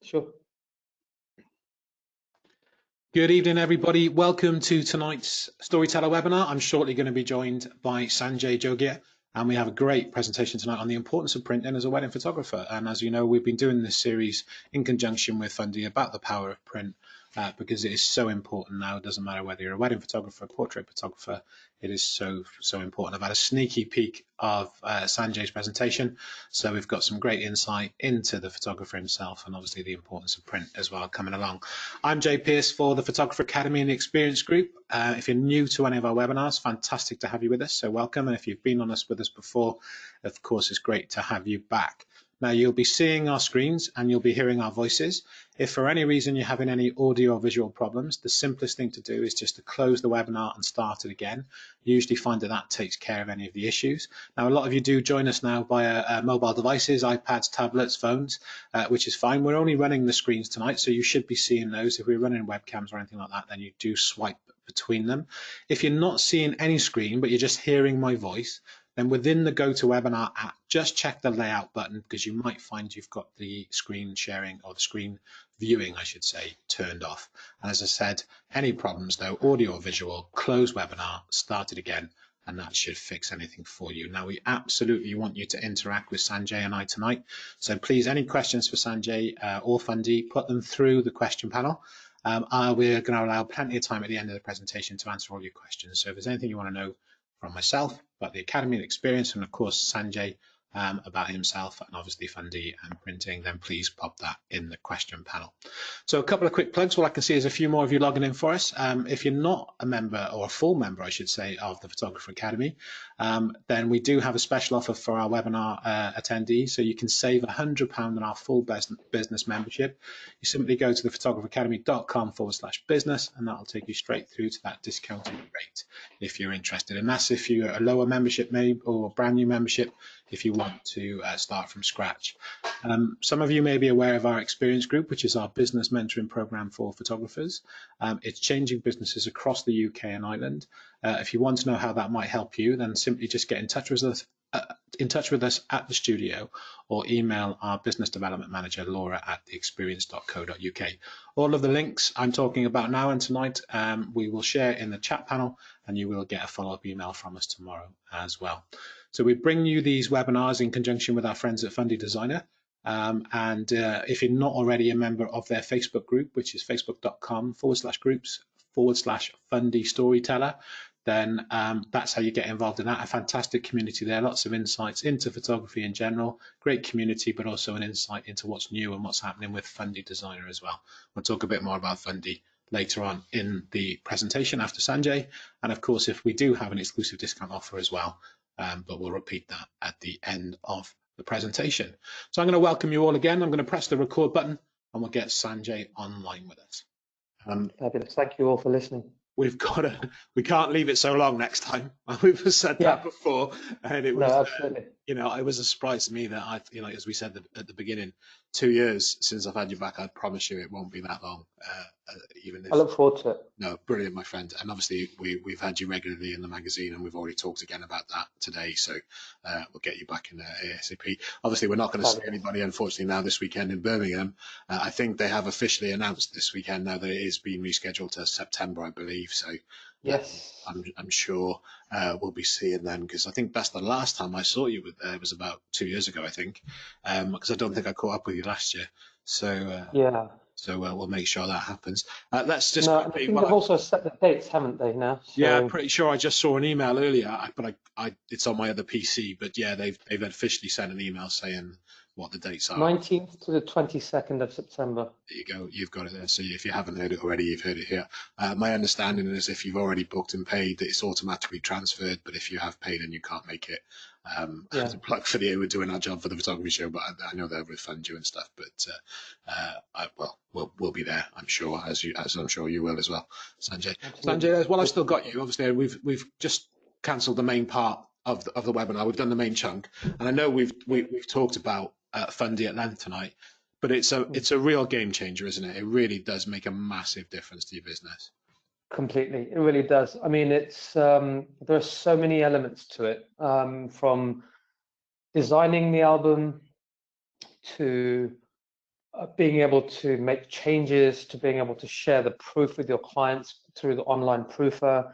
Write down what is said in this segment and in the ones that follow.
Sure. Good evening, everybody. Welcome to tonight's Storyteller webinar. I'm shortly going to be joined by Sanjay Jogia, and we have a great presentation tonight on the importance of printing as a wedding photographer. And as you know, we've been doing this series in conjunction with Fundy about the power of print because it is so important now. It doesn't matter whether you're a wedding photographer, portrait photographer, it is so important. I've had a sneaky peek of Sanjay's presentation, so we've got some great insight into the photographer himself and obviously the importance of print as well coming along. I'm Jay Pearce for the Photographer Academy and the Experience Group. If you're new to any of our webinars, fantastic to have you with us, so welcome. And if you've been with us before, of course, it's great to have you back. Now, you'll be seeing our screens and you'll be hearing our voices. If for any reason you're having any audio or visual problems, the simplest thing to do is just to close the webinar and start it again. You usually find that takes care of any of the issues. Now, a lot of you do join us now via mobile devices, iPads, tablets, phones, which is fine. We're only running the screens tonight, so you should be seeing those. If we're running webcams or anything like that, then you do swipe between them. If you're not seeing any screen, but you're just hearing my voice, then within the GoToWebinar app, just check the layout button because you might find you've got the screen sharing or the screen viewing, I should say, turned off. And as I said, any problems though, audio or visual, close webinar, start it again, and that should fix anything for you. Now, we absolutely want you to interact with Sanjay and I tonight. So please, any questions for Sanjay or Fundy, put them through the question panel. We're going to allow plenty of time at the end of the presentation to answer all your questions. So if there's anything you want to know from myself about the Academy and experience, and of course Sanjay about himself, and obviously Fundy and printing, then please pop that in the question panel. So a couple of quick plugs. All I can see is a few more of you logging in for us. If you're not a member, or a full member I should say, of the Photographer Academy, then we do have a special offer for our webinar attendees. So you can save £100 on our full business membership. You simply go to thephotographeracademy.com/business, and that'll take you straight through to that discounted rate if you're interested. And that's if you're a lower membership maybe, or a brand new membership, if you want to start from scratch. Some of you may be aware of our Experience Group, which is our business mentoring program for photographers. It's changing businesses across the UK and Ireland. If you want to know how that might help you, then simply just get in touch with us at the studio, or email our business development manager Laura at theexperience.co.uk. All of the links I'm talking about now and tonight we will share in the chat panel, and you will get a follow-up email from us tomorrow as well. So we bring you these webinars in conjunction with our friends at Fundy Designer. If you're not already a member of their Facebook group, which is facebook.com/groups/Fundy Storyteller, then that's how you get involved in that. A fantastic community there, lots of insights into photography in general, great community, but also an insight into what's new and what's happening with Fundy Designer as well. We'll talk a bit more about Fundy later on in the presentation after Sanjay. And of course, if we do have an exclusive discount offer as well, but we'll repeat that at the end of the presentation. So I'm going to welcome you all again. I'm going to press the record button and we'll get Sanjay online with us. Fabulous. Thank you all for listening. We can't leave it so long next time. We've said that before, and it was, absolutely. It was a surprise to me that as we said at the beginning, 2 years since I've had you back. I promise you it won't be that long. Even if, I look forward to it. No, brilliant, my friend. And obviously we've had you regularly in the magazine, and we've already talked again about that today. So we'll get you back in ASAP. Obviously, we're not going to see anybody, unfortunately, now this weekend in Birmingham. I think they have officially announced this weekend now that it is being rescheduled to September, I believe. So yes, I'm sure we'll be seeing them, because I think that's the last time I saw you. It was about 2 years ago, I think, because I don't think I caught up with you last year. So So we'll make sure that happens. Let's just. No, I think they've also set the dates, haven't they? Now. So. Yeah, I'm pretty sure. I just saw an email earlier, but it's on my other PC. But yeah, they've officially sent an email saying what the dates are. 19th to the 22nd of September. There you go. You've got it there. So if you haven't heard it already, you've heard it here. My understanding is if you've already booked and paid, it's automatically transferred. But if you have paid and you can't make it, as a plug for we're doing our job for the photography show, but I know they'll refund you and stuff. But we'll be there, I'm sure, as I'm sure you will as well, Sanjay. Absolutely. Sanjay, while I've still got you, obviously we've just cancelled the main part of the webinar. We've done the main chunk, and I know we've talked about Fundy at length tonight, but it's a real game changer, isn't it? It really does make a massive difference to your business. Completely, it really does. I mean, it's there are so many elements to it, from designing the album to being able to make changes, to being able to share the proof with your clients through the online proofer,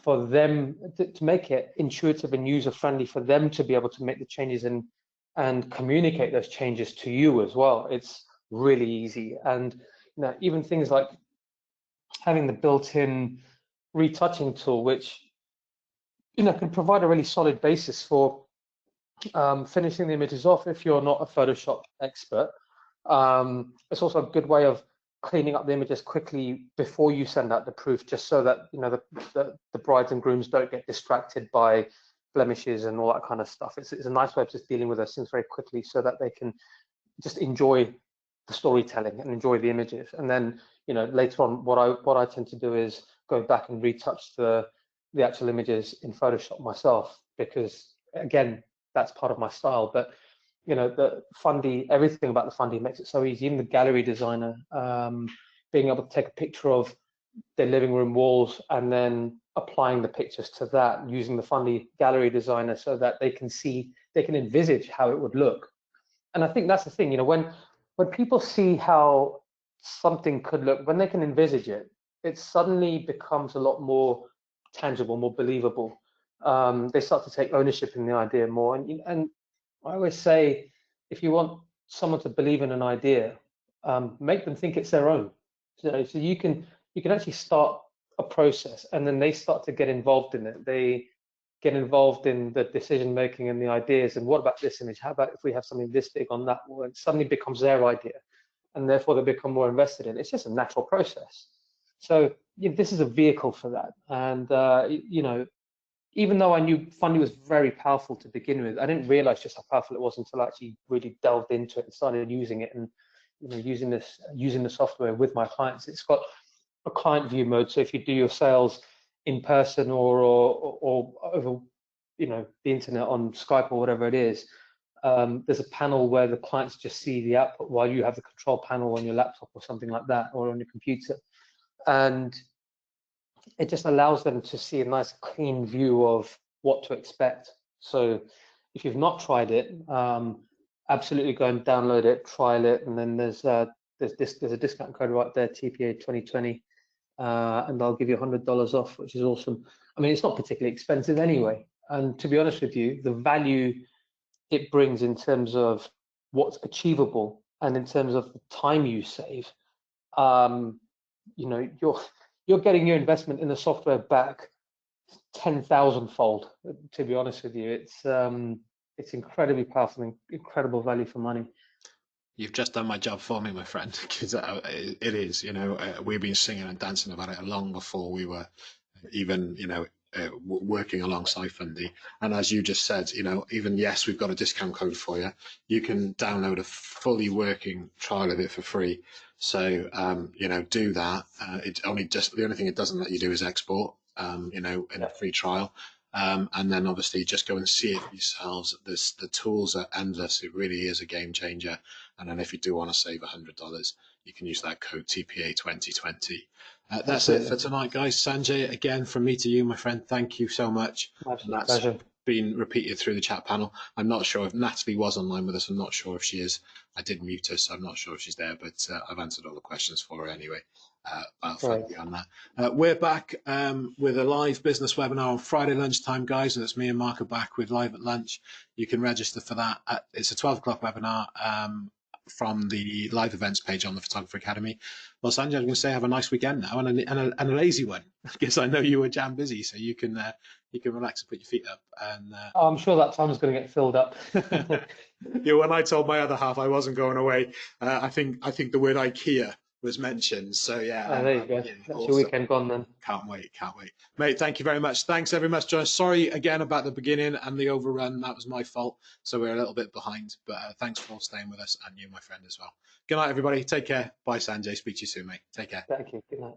for them to make it intuitive and user-friendly for them to be able to make the changes and communicate those changes to you as well. It's really easy. And even things like having the built-in retouching tool, which can provide a really solid basis for finishing the images off if you're not a Photoshop expert. It's also a good way of cleaning up the images quickly before you send out the proof, just so that the brides and grooms don't get distracted by blemishes and all that kind of stuff. It's a nice way of just dealing with those things very quickly, so that they can just enjoy the storytelling and enjoy the images. And then later on, what I tend to do is go back and retouch the actual images in Photoshop myself, because again, that's part of my style. But the Fundy, everything about the Fundy makes it so easy. Even the gallery designer, being able to take a picture of their living room walls and then applying the pictures to that using the Fundy gallery designer, so that they can envisage how it would look. And I think that's the thing, when people see how something could look, when they can envisage it, it suddenly becomes a lot more tangible, more believable. They start to take ownership in the idea more. And I always say, if you want someone to believe in an idea, make them think it's their own. So you can actually start a process, and then they start to get involved in it. They get involved in the decision making and the ideas. And what about this image? How about if we have something this big on that wall? It suddenly becomes their idea, and therefore they become more invested in it. It's just a natural process. So this is a vehicle for that. And even though I knew Fundy was very powerful to begin with, I didn't realize just how powerful it was until I actually really delved into it and started using it, and using the software with my clients. It's got a client view mode, so if you do your sales in person or over the internet on Skype or whatever it is, there's a panel where the clients just see the output while you have the control panel on your laptop or something like that, or on your computer. And it just allows them to see a nice clean view of what to expect. So if you've not tried it, absolutely go and download it, trial it, and then there's a discount code right there, TPA 2020, and I'll give you $100 off, which is awesome. I mean, it's not particularly expensive anyway, and to be honest with you, the value it brings in terms of what's achievable and in terms of the time you save, you're getting your investment in the software back 10,000-fold. To be honest with you, it's incredibly powerful and incredible value for money. You've just done my job for me, my friend, because it is. We've been singing and dancing about it long before we were even, working alongside Fundy. And as you just said, even yes, we've got a discount code for you. You can download a fully working trial of it for free. So, do that. The only thing it doesn't let you do is export, in a free trial. And then obviously just go and see it for yourselves. The tools are endless. It really is a game changer. And then if you do want to save $100, you can use that code TPA 2020. That's it for tonight, guys. Sanjay, again, from me to you, my friend, thank you so much. Absolute pleasure. Been repeated through the chat panel. I'm not sure if Natalie was online with us. I'm not sure if she is. I did mute her, so I'm not sure if she's there, but I've answered all the questions for her anyway. Thank you on that. We're back with a live business webinar on Friday lunchtime, guys. And it's me and Mark are back with Live at Lunch. You can register for that. It's a 12 o'clock webinar from the live events page on the Photographer Academy. Well, Sanjay, I'm going to say have a nice weekend now, and a lazy one, because I know you were jam busy, so you can relax and put your feet up. And I'm sure that time's going to get filled up. Yeah, when I told my other half I wasn't going away, I think the word IKEA was mentioned. So yeah, there you go. That's awesome. Your weekend gone then. Can't wait, mate. Thank you very much. Thanks very much, John. Sorry again about the beginning and the overrun. That was my fault. So we're a little bit behind, but thanks for staying with us, and you, my friend, as well. Good night, everybody. Take care. Bye, Sanjay. Speak to you soon, mate. Take care. Thank you. Good night.